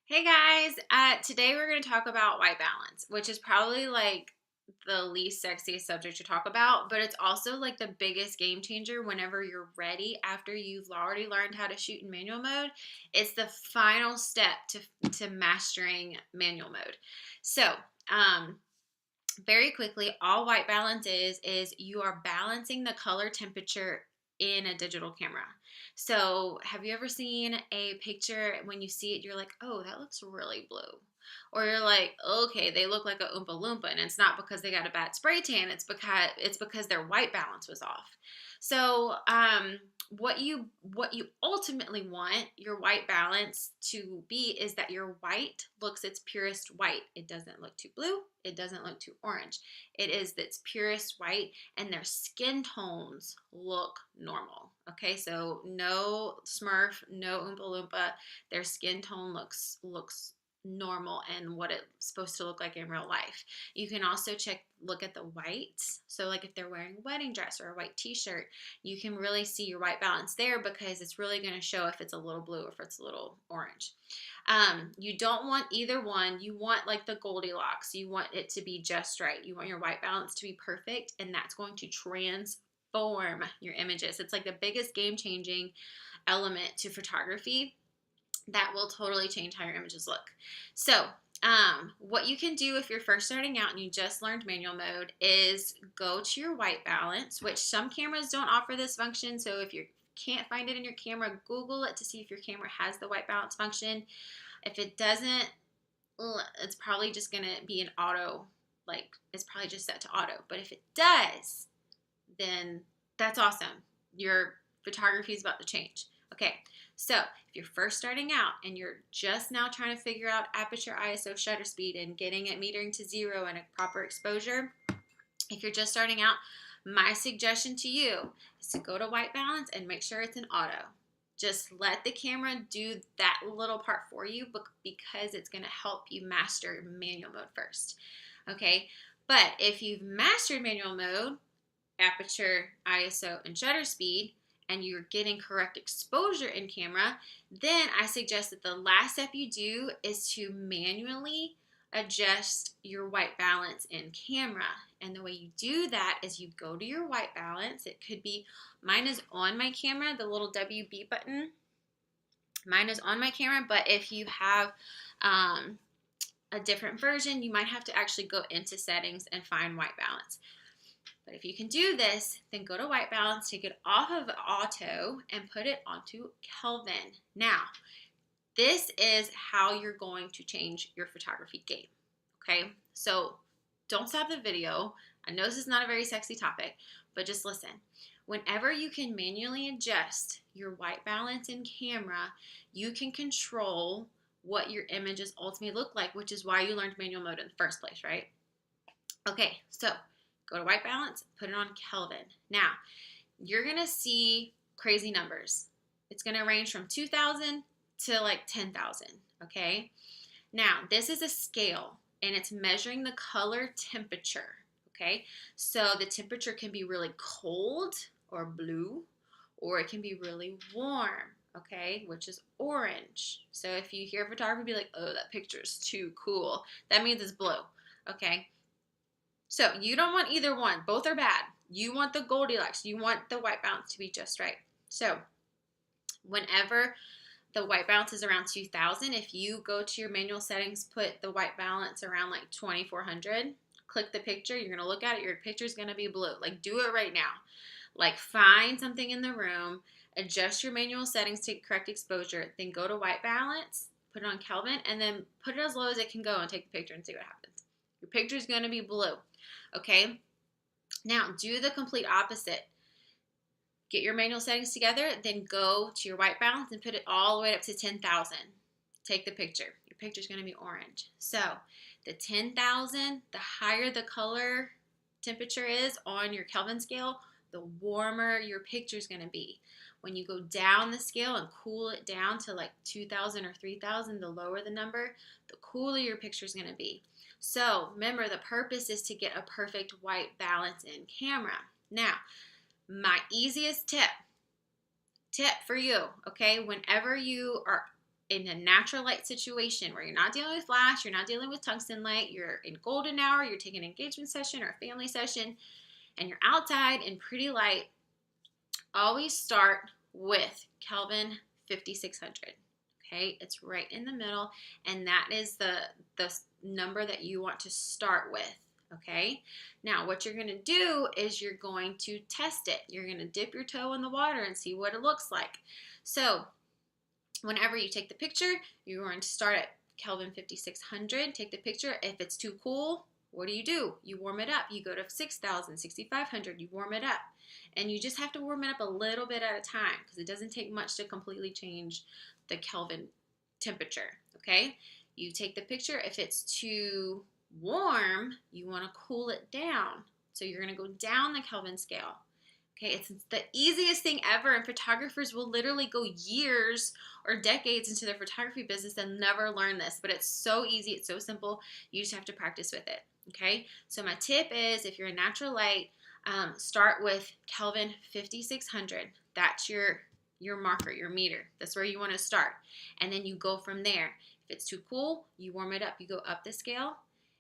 Hey guys, today we're going to talk about white balance, which is probably like the least sexiest subject to talk about, but it's also like the biggest game changer whenever you're ready after you've already learned how to shoot in manual mode. It's the final step to mastering manual mode. So, um, very quickly, all white balance is you are balancing the color temperature in a digital camera. So, have you ever seen a picture when you see it, you're like, oh, that looks really blue? Or you're like, okay, they look like a Oompa Loompa, and it's not because they got a bad spray tan, it's because their white balance was off. So, what you ultimately want your white balance to be is that your white looks its purest white. It doesn't look too blue, it doesn't look too orange. It is its purest white, and their skin tones look normal. Okay, so no Smurf, no Oompa Loompa. Their skin tone looks normal and what it's supposed to look like in real life. You can also look at the whites. So like if they're wearing a wedding dress or a white t-shirt, you can really see your white balance there because it's really going to show if it's a little blue or if it's a little orange. You don't want either one. You want like the Goldilocks. You want it to be just right. You want your white balance to be perfect, and that's going to transform your images. It's like the biggest game changing element to photography that will totally change how your images look. So, what you can do if you're first starting out and you just learned manual mode is go to your white balance, which some cameras don't offer this function. So, if you can't find it in your camera, Google it to see if your camera has the white balance function. If it doesn't, it's probably just going to be an auto, like it's probably just set to auto. But if it does, then that's awesome. Your photography is about to change. Okay, so if you're first starting out and you're just now trying to figure out aperture, ISO, shutter speed, and getting it metering to zero and a proper exposure, if you're just starting out, my suggestion to you is to go to white balance and make sure it's an auto. Just let the camera do that little part for you because it's going to help you master manual mode first. Okay, but if you've mastered manual mode, aperture, ISO, and shutter speed, and you're getting correct exposure in camera, then I suggest that the last step you do is to manually adjust your white balance in camera. And the way you do that is you go to your white balance. It could be, mine is on my camera, the little WB button. Mine is on my camera, but if you have a different version, you might have to actually go into settings and find white balance. But if you can do this, then go to white balance, take it off of auto, and put it onto Kelvin. Now, this is how you're going to change your photography game. Okay, so don't stop the video. I know this is not a very sexy topic, but just listen. Whenever you can manually adjust your white balance in camera, you can control what your images ultimately look like, which is why you learned manual mode in the first place, right? Okay, so go to white balance, put it on Kelvin. Now, you're going to see crazy numbers. It's going to range from 2,000 to like 10,000, okay? Now, this is a scale, and it's measuring the color temperature, okay? So the temperature can be really cold or blue, or it can be really warm, okay, which is orange. So if you hear photography be like, oh, that picture is too cool, that means it's blue, okay? So you don't want either one. Both are bad. You want the Goldilocks. You want the white balance to be just right. So whenever the white balance is around 2,000, if you go to your manual settings, put the white balance around like 2,400, click the picture, you're going to look at it, your picture's going to be blue. Like do it right now. Like find something in the room, adjust your manual settings, take correct exposure, then go to white balance, put it on Kelvin, and then put it as low as it can go and take the picture and see what happens. Your picture's going to be blue. Okay, now do the complete opposite. Get your manual settings together, then go to your white balance and put it all the way up to 10,000. Take the picture. Your picture's going to be orange. So the 10,000, the higher the color temperature is on your Kelvin scale, the warmer your picture's going to be. When you go down the scale and cool it down to like 2,000 or 3,000, the lower the number, the cooler your picture's going to be. So remember, the purpose is to get a perfect white balance in camera. Now, my easiest tip for you, okay, whenever you are in a natural light situation where you're not dealing with flash, you're not dealing with tungsten light, you're in golden hour, you're taking an engagement session or a family session, and you're outside in pretty light, always start with Kelvin 5600. Okay, it's right in the middle, and that is the number that you want to start with. Okay, now what you're going to do is you're going to test it. You're going to dip your toe in the water and see what it looks like. So whenever you take the picture, you're going to start at Kelvin 5600. Take the picture. If it's too cool, what do? You warm it up. You go to 6000, 6500. You warm it up. And you just have to warm it up a little bit at a time because it doesn't take much to completely change the Kelvin temperature. Okay? You take the picture. If it's too warm, you want to cool it down. So you're going to go down the Kelvin scale. Okay, it's the easiest thing ever, and photographers will literally go years or decades into their photography business and never learn this, but it's so easy, it's so simple, you just have to practice with it. Okay, so my tip is, if you're in natural light, start with Kelvin 5600. That's your marker, your meter. That's where you want to start, and then you go from there. If it's too cool, you warm it up, you go up the scale.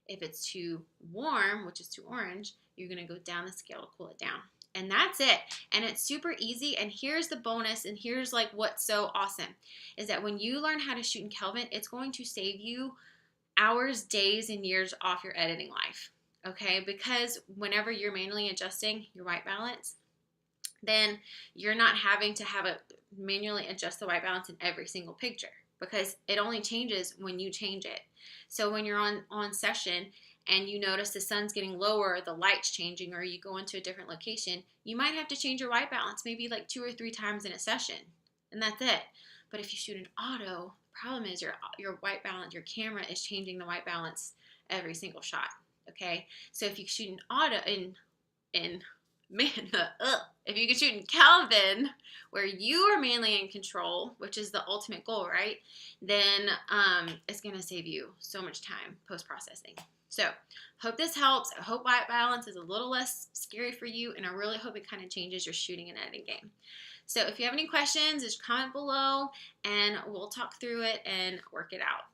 If it's too warm, which is too orange, you're going to go down the scale to cool it down. And that's it. And it's super easy. And here's the bonus, and here's like what's so awesome, is that when you learn how to shoot in Kelvin, it's going to save you hours, days, and years off your editing life. Okay? Because whenever you're manually adjusting your white balance, then you're not having to manually adjust the white balance in every single picture, because it only changes when you change it. So when you're on session and you notice the sun's getting lower, the light's changing, or you go into a different location, you might have to change your white balance maybe like 2 or 3 times in a session, and that's it. But if you shoot in auto, the problem is your white balance, your camera is changing the white balance every single shot. Okay, so if you shoot in auto if you can shoot in Kelvin, where you are mainly in control, which is the ultimate goal, right? Then it's going to save you so much time post-processing. So, hope this helps. I hope white balance is a little less scary for you, and I really hope it kind of changes your shooting and editing game. So, if you have any questions, just comment below, and we'll talk through it and work it out.